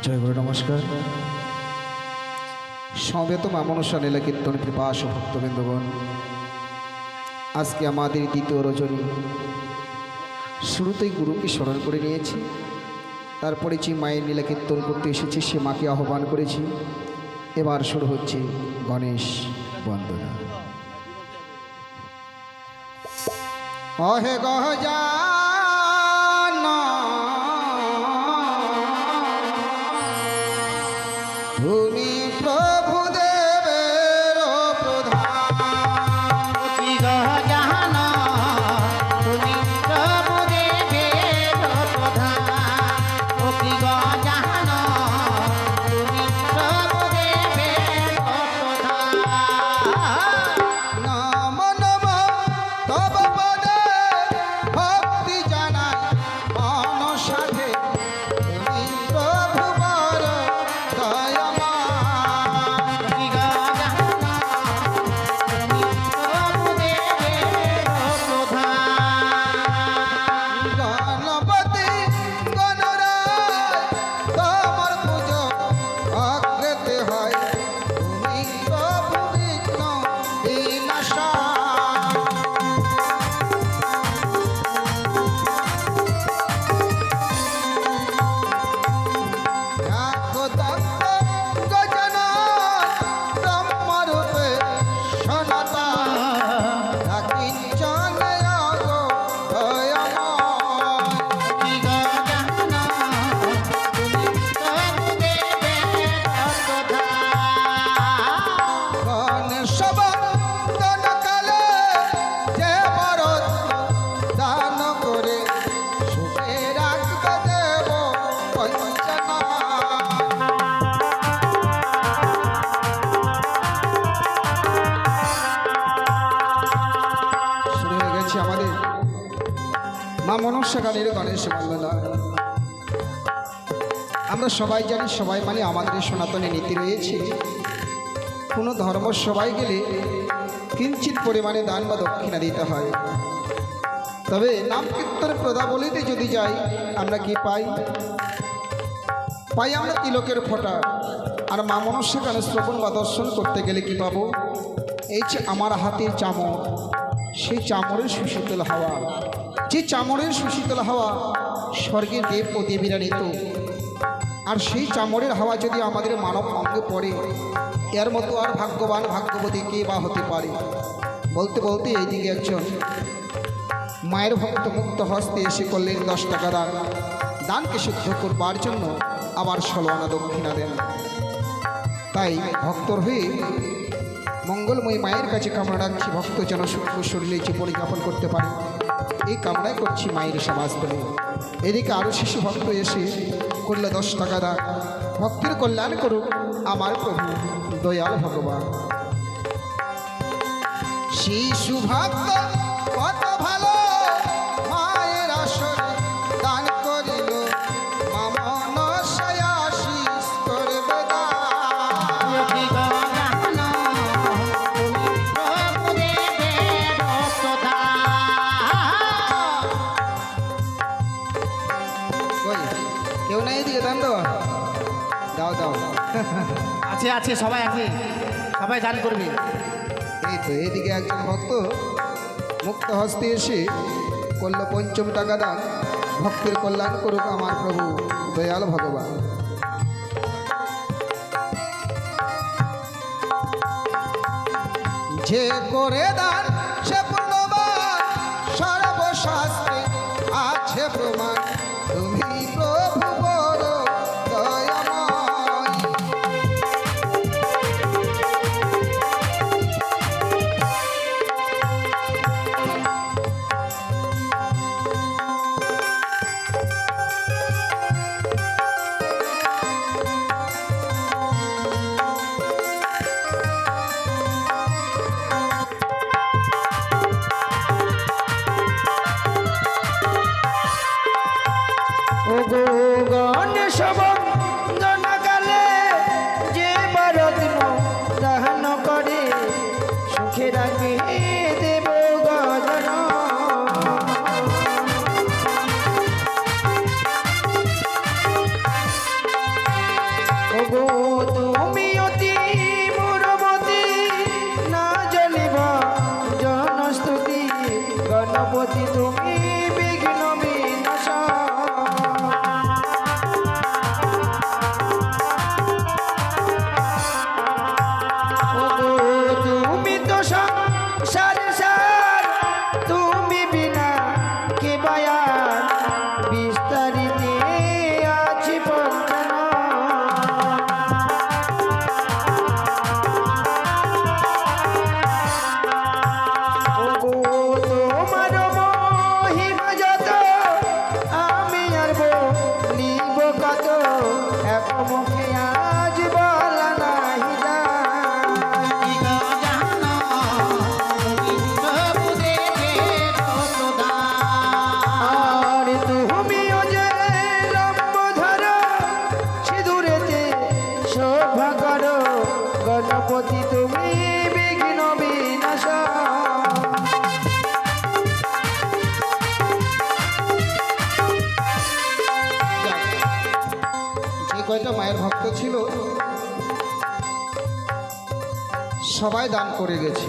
জয় গুরু নমস্কার। সমবেত মামনসা লীলা কীর্তন কৃপাস ভক্তবৃন্দগণ, আজকে আমাদের দ্বিতীয় রজনী। শুরুতেই গুরুকে স্মরণ করে নিয়েছি, তারপরে যে মায়ের লীলা কীর্তন করতে এসেছি সে মাকে আহ্বান করেছি। এবার শুরু হচ্ছে গণেশ বন্দনা। অহে গজানন তুমি প্রভু দেবের প্রধান, কি গজানন তুমি প্রভু দেবের প্রধান, ও কি গজানন তুমি প্রভু দেবের প্রধান। নম নম তব পদে ভক্তি জানাই মন সাথে, তুমি প্রভু বর দয়াময়। কি গজানন তুমি প্রভু দেবের প্রধান। গণপতি গণরায় তোমার পুজো অগ্রেতে হয়, তুমি প্রভু বিঘ্ন বিনাশায়। দেখো দত্ত গজানন ব্রহ্মরূপে সনাতন, ডাকিঞ্চন গো দয়াময়। কি গজানন তুমি প্রভু দেবের প্রধান। গণেশ বন্দন কালে যে বরত্ন দান করে, সুখে রাখবে দেব পঞ্চনা। শুরু হয়ে গেছে আমাদের মা মনসা গানের গণেশ বন্দনা। আমরা সবাই জানি, সবাই মানে আমাদের সনাতনী নীতি রয়েছে, কোনো ধর্ম সবাই গেলে কিঞ্চিত পরিমাণে দান বা দক্ষিণা দিতে হয়। তবে নাম কীর্তন প্রদাবলিতে যদি যাই, আমরা কি পাই? পাই আমরা তিলকের ফোঁটা। আর মা মনসা গানে শ্রবণ বা দর্শন করতে গেলে কি পাবো? এই যে আমার হাতের চামড়, সেই চামড়ের সুশীতল হাওয়া, যে চামড়ের সুশীতল হাওয়া স্বর্গের দেব ও দেবীরা নিত। আর সেই চামড়ের হাওয়া যদি আমাদের মানব অঙ্গে পড়ে, এর মতো আর ভাগ্যবান ভাগ্যবতী কে বা হতে পারে? বলতে বলতে এইদিকে একজন মায়ের ভক্ত মুক্ত হস্তে এসে করলেন 10 টাকা দান। দানকে শুদ্ধ করবার জন্য আবার 16 আনা দক্ষিণা দেন। তাই ভক্তর হয়ে মঙ্গলময়ী মায়ের কাছে কামনা রাখছি, ভক্ত যেন সুখ শরীরে জীবনযাপন করতে পারে, এই কামনাই করছি মায়ের সমাজ বলে। এদিকে আরও শিশু ভক্ত এসে করল 10 টাকা দান। ভক্তের কল্যাণ করুক আমার প্রভু দয়াল ভগবান। শিশু ভক্ত কত ভালো, মায়ের আসরে দান করিল, মা মনসায় আশীষ করবে দান। কি গজানন তুমি প্রভু দেবের প্রধান। কই কেউ নাই এদিকে দান দেওয়া? দাও দাও। আছে আছে সবাই আছে, সবাই দান করবে। এই তো এদিকে একজন ভক্ত মুক্ত হস্তে এসে করল 5ম টাকা দান। ভক্তের কল্যাণ করুক আমার প্রভু দয়াল ভগবান। যে করে দান সে পুণ্যবান, সর্বশাস্ত্রে আছে প্রমাণ, তুমি প্রভু বড় দয়াময়। গণপতি তুমি বিঘ্ন বিনাশক। ওগো তুমি তো সংসার সার, তুমি বিনা কে বায়ার, বিস্তারিতে আছে পঞ্চানন। ওগো তোমার মহিমা যত, আমি আর বলিব কত, এক মুখে আজ বলা নাহি যায়। আর তুমিও যে লম্বধর, সিঁদুরেতে শোভা করো, গণপতি তুমি বিঘ্ন বিনাশক। যে কয়টা মায়ের ভক্ত ছিল সবাই দান করে গেছে।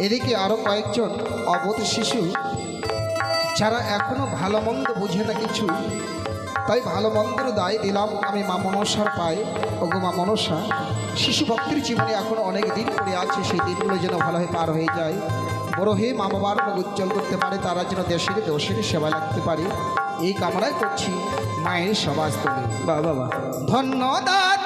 এদিকে আরো কয়েকজন অবোধ শিশু যারা এখনো ভালো মন্দ বুঝে না কিছু, তাই ভালো মন্দের দায় দিলাম আমি মা মনসার পায়ে। ওগো মা মনসা, শিশু ভক্তির জীবনে এখন অনেক দিন পড়ে আছে, সেই দিনগুলো যেন ভালোভাবে পার হয়ে যায়, বড় হয়ে মা বাবার মুখ উজ্জ্বল করতে পারে, তারা যেন দেশের দোষের সেবা লাগতে পারে, এই কামনাই করছি মায়ের সবাস্তবে। বাবা ধন্যবাদ